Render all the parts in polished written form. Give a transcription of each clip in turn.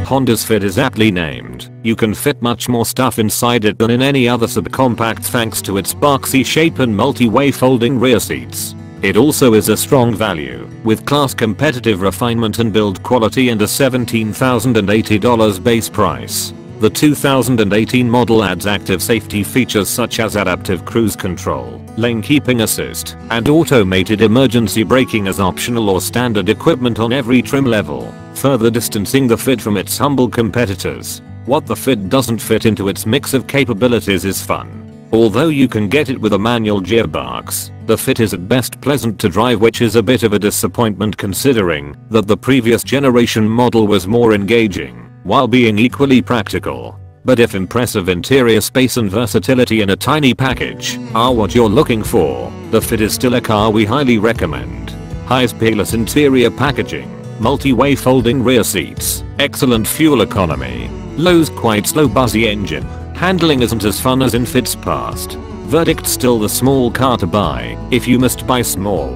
Honda's Fit is aptly named. You can fit much more stuff inside it than in any other subcompact thanks to its boxy shape and multi-way folding rear seats. It also is a strong value, with class competitive refinement and build quality and a $17,080 base price. The 2018 model adds active safety features such as adaptive cruise control, lane keeping assist, and automated emergency braking as optional or standard equipment on every trim level, further distancing the Fit from its humble competitors. What the Fit doesn't fit into its mix of capabilities is fun. Although you can get it with a manual gearbox, the Fit is at best pleasant to drive, which is a bit of a disappointment considering that the previous generation model was more engaging, while being equally practical. But if impressive interior space and versatility in a tiny package are what you're looking for, the Fit is still a car we highly recommend. High's Peerless interior packaging, multi-way folding rear seats, excellent fuel economy, Low's quite slow buzzy engine. Handling isn't as fun as in Fit's past. Verdict still the small car to buy if you must buy small.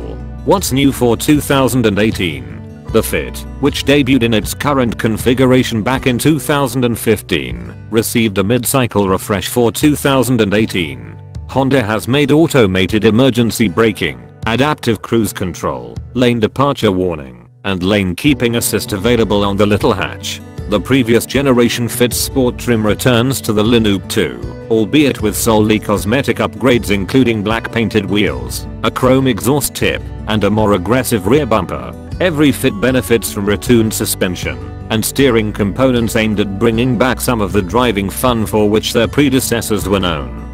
What's new for 2018? The Fit, which debuted in its current configuration back in 2015, received a mid-cycle refresh for 2018. Honda has made automated emergency braking, adaptive cruise control, lane departure warning, and lane keeping assist available on the little hatch. The previous generation Fit Sport trim returns to the Lineup 2, albeit with solely cosmetic upgrades including black painted wheels, a chrome exhaust tip, and a more aggressive rear bumper. Every Fit benefits from retuned suspension and steering components aimed at bringing back some of the driving fun for which their predecessors were known.